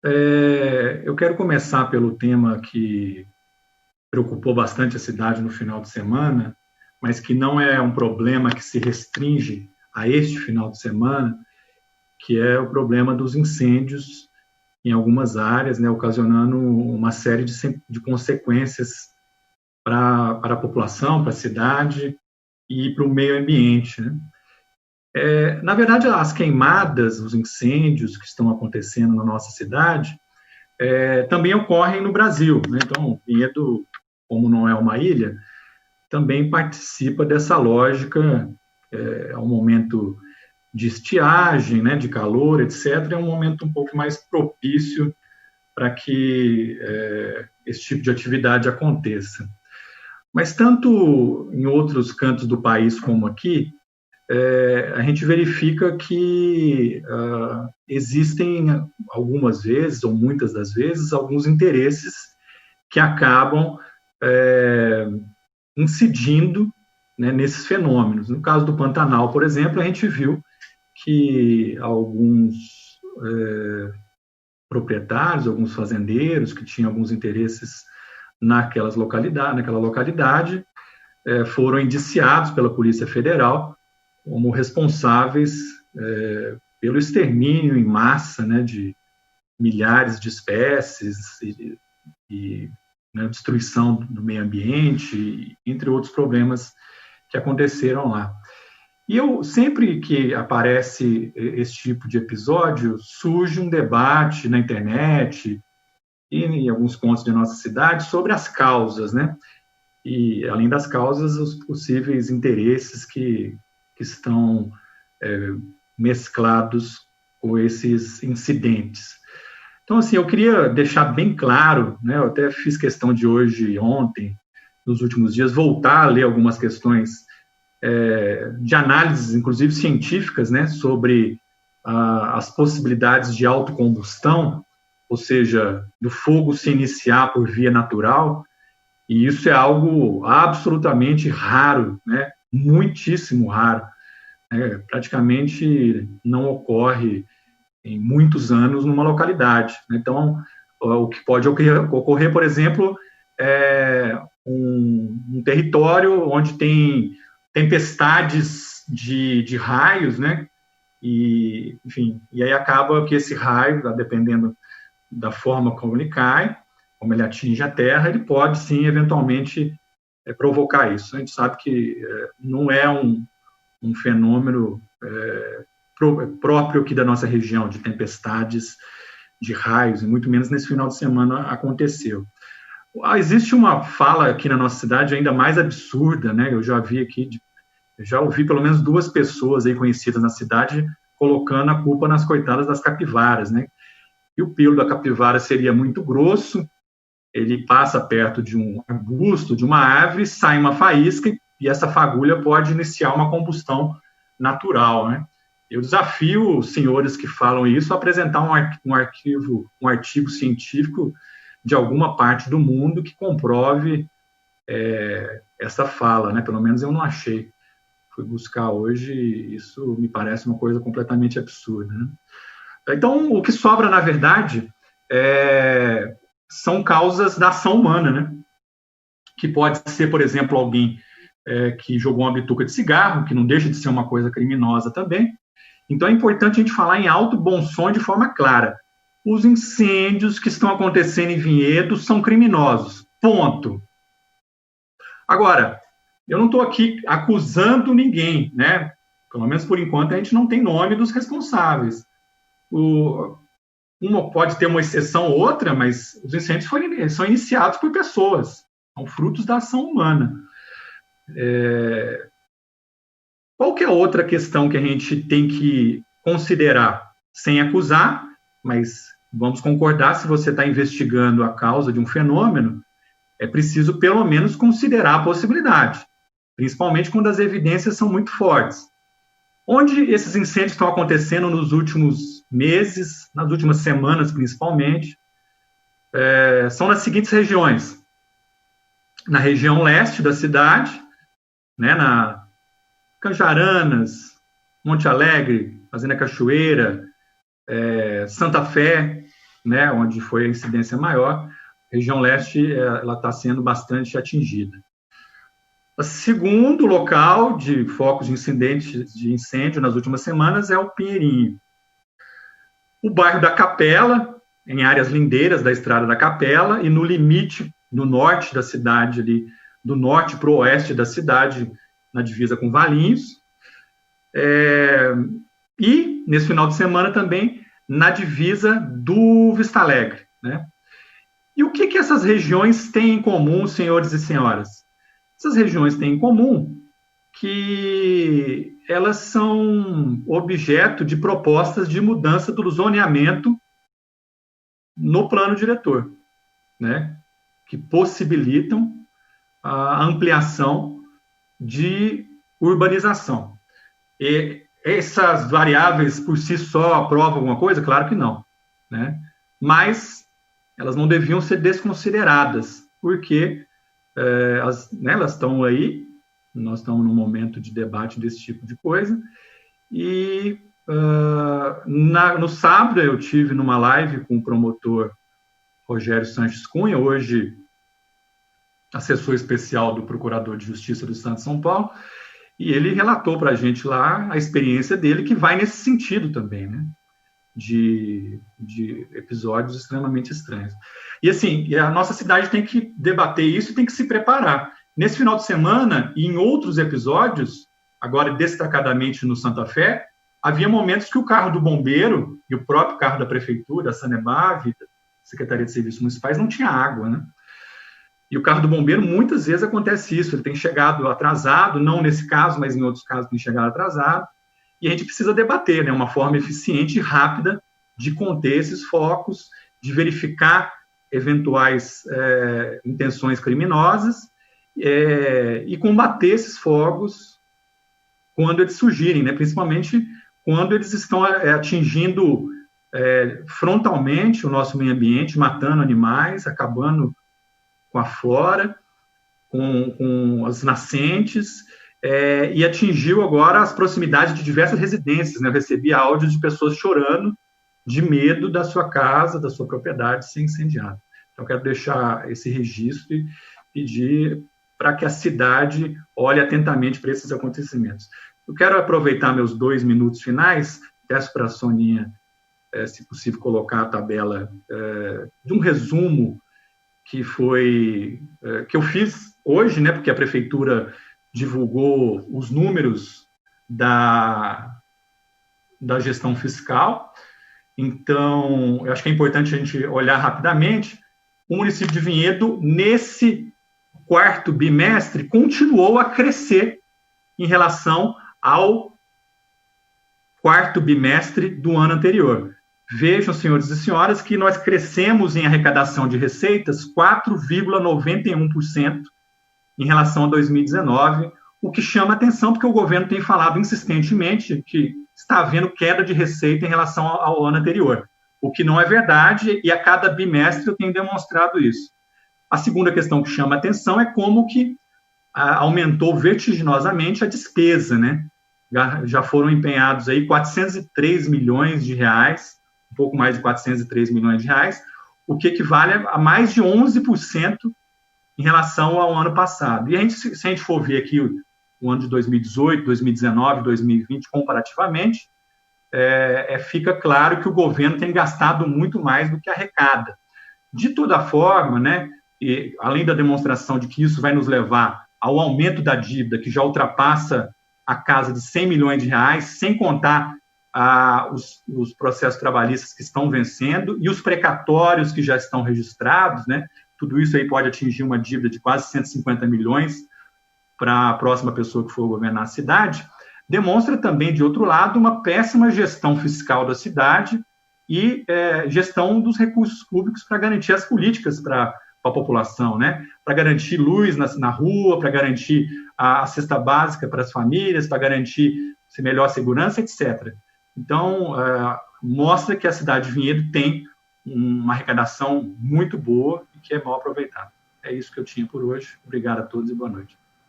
Eu quero começar pelo tema que preocupou bastante a cidade no final de semana, mas que não é um problema que se restringe a este final de semana, que é o problema dos incêndios em algumas áreas, né, ocasionando uma série de consequências para a população, para a cidade e para o meio ambiente. Né? Na verdade, as queimadas, os incêndios que estão acontecendo na nossa cidade, também ocorrem no Brasil. Né? Então, Vinhedo, como não é uma ilha, também participa dessa lógica. É um momento de estiagem, né, de calor, etc. É um momento um pouco mais propício para que esse tipo de atividade aconteça. Mas tanto em outros cantos do país como aqui, a gente verifica que existem algumas vezes, ou muitas das vezes, alguns interesses que acabam incidindo, né, nesses fenômenos. No caso do Pantanal, por exemplo, a gente viu que alguns proprietários, alguns fazendeiros que tinham alguns interesses naquela localidade, foram indiciados pela Polícia Federal como responsáveis pelo extermínio em massa, né, de milhares de espécies e né, destruição do meio ambiente, entre outros problemas que aconteceram lá. E sempre que aparece esse tipo de episódio, surge um debate na internet e em alguns pontos de nossa cidade sobre as causas, né? E, além das causas, os possíveis interesses que estão mesclados com esses incidentes. Então, assim, eu queria deixar bem claro, né, eu até fiz questão de hoje, ontem, nos últimos dias, voltar a ler algumas questões de análises, inclusive científicas, né, sobre as possibilidades de autocombustão, ou seja, do fogo se iniciar por via natural, e isso é algo absolutamente raro, né, muitíssimo raro. Praticamente não ocorre em muitos anos numa localidade. Então, o que pode ocorrer, por exemplo, é um território onde tem tempestades de raios, né? E, enfim, e aí acaba que esse raio, dependendo da forma como ele cai, como ele atinge a Terra, ele pode sim, eventualmente, provocar isso. A gente sabe que não é um fenômeno próprio aqui da nossa região, de tempestades, de raios, e muito menos nesse final de semana aconteceu. Existe uma fala aqui na nossa cidade ainda mais absurda, né? Eu já ouvi pelo menos duas pessoas aí conhecidas na cidade colocando a culpa nas coitadas das capivaras, né? E o pelo da capivara seria muito grosso, ele passa perto de um arbusto, de uma árvore, sai uma faísca e essa fagulha pode iniciar uma combustão natural, né? Eu desafio os senhores que falam isso a apresentar um artigo científico de alguma parte do mundo que comprove essa fala, né? Pelo menos eu não achei. Fui buscar hoje e isso me parece uma coisa completamente absurda, né? Então, o que sobra, na verdade, são causas da ação humana, né? Que pode ser, por exemplo, alguém que jogou uma bituca de cigarro, que não deixa de ser uma coisa criminosa também. Então, é importante a gente falar em alto bom som de forma clara. Os incêndios que estão acontecendo em Vinhedo são criminosos. Ponto. Agora, eu não estou aqui acusando ninguém, né? Pelo menos por enquanto a gente não tem nome dos responsáveis. Uma pode ter uma exceção ou outra, mas os incêndios são iniciados por pessoas, são frutos da ação humana. Qual que é a outra questão que a gente tem que considerar, sem acusar, mas vamos concordar, se você está investigando a causa de um fenômeno, é preciso pelo menos considerar a possibilidade, principalmente quando as evidências são muito fortes. Onde esses incêndios estão acontecendo nos últimos meses, nas últimas semanas principalmente, são nas seguintes regiões. Na região leste da cidade, né, na Canjaranas, Monte Alegre, Fazenda Cachoeira, Santa Fé, né, onde foi a incidência maior, a região leste ela está sendo bastante atingida. O segundo local de focos de incidentes de incêndio nas últimas semanas é o Pinheirinho. O bairro da Capela, em áreas lindeiras da Estrada da Capela, e no limite do norte da cidade, ali, do norte para o oeste da cidade, na divisa com Valinhos. E, nesse final de semana, também na divisa do Vista Alegre, né? E o que essas regiões têm em comum, senhores e senhoras? Essas regiões têm em comum que elas são objeto de propostas de mudança do zoneamento no plano diretor, né? Que possibilitam a ampliação de urbanização. E essas variáveis por si só provam alguma coisa? Claro que não, né? Mas elas não deviam ser desconsideradas, porque elas estão aí, nós estamos num momento de debate desse tipo de coisa, e no sábado eu tive numa live com o promotor Rogério Sanches Cunha, hoje assessor especial do Procurador de Justiça do Estado de São Paulo, e ele relatou para a gente lá a experiência dele, que vai nesse sentido também, né? De episódios extremamente estranhos. E assim, a nossa cidade tem que debater isso e tem que se preparar. Nesse final de semana, e em outros episódios, agora destacadamente no Santa Fé, havia momentos que o carro do bombeiro e o próprio carro da prefeitura, da Sanebab, da Secretaria de Serviços Municipais, não tinha água, né? E o carro do bombeiro, muitas vezes acontece isso, ele tem chegado atrasado, não nesse caso, mas em outros casos tem chegado atrasado, e a gente precisa debater, né, uma forma eficiente e rápida de conter esses focos, de verificar eventuais intenções criminosas e combater esses fogos quando eles surgirem, né, principalmente quando eles estão atingindo frontalmente o nosso meio ambiente, matando animais, acabando com a flora, com as nascentes, e atingiu agora as proximidades de diversas residências, né? Eu recebi áudios de pessoas chorando de medo da sua casa, da sua propriedade ser incendiada. Então, quero deixar esse registro e pedir para que a cidade olhe atentamente para esses acontecimentos. Eu quero aproveitar meus 2 minutos finais, peço para a Soninha, se possível, colocar a tabela de um resumo que eu fiz hoje, né, porque a prefeitura divulgou os números da gestão fiscal. Então, eu acho que é importante a gente olhar rapidamente. O município de Vinhedo, nesse quarto bimestre, continuou a crescer em relação ao quarto bimestre do ano anterior. Vejam, senhores e senhoras, que nós crescemos em arrecadação de receitas 4,91% em relação a 2019, o que chama atenção, porque o governo tem falado insistentemente que está havendo queda de receita em relação ao ano anterior, o que não é verdade, e a cada bimestre eu tenho demonstrado isso. A segunda questão que chama atenção é como que aumentou vertiginosamente a despesa, né? Já foram empenhados aí 403 milhões de reais, um pouco mais de 403 milhões de reais, o que equivale a mais de 11% em relação ao ano passado. E se a gente for ver aqui o ano de 2018, 2019, 2020, comparativamente, fica claro que o governo tem gastado muito mais do que arrecada. De toda forma, né, e, além da demonstração de que isso vai nos levar ao aumento da dívida, que já ultrapassa a casa de 100 milhões de reais, sem contar os processos trabalhistas que estão vencendo e os precatórios que já estão registrados, né? Tudo isso aí pode atingir uma dívida de quase 150 milhões para a próxima pessoa que for governar a cidade, demonstra também, de outro lado, uma péssima gestão fiscal da cidade e gestão dos recursos públicos para garantir as políticas para a população, né? Para garantir luz na rua, para garantir a cesta básica para as famílias, para garantir melhor segurança, etc. Então, mostra que a cidade de Vinhedo tem uma arrecadação muito boa e que é mal aproveitada. É isso que eu tinha por hoje. Obrigado a todos e boa noite.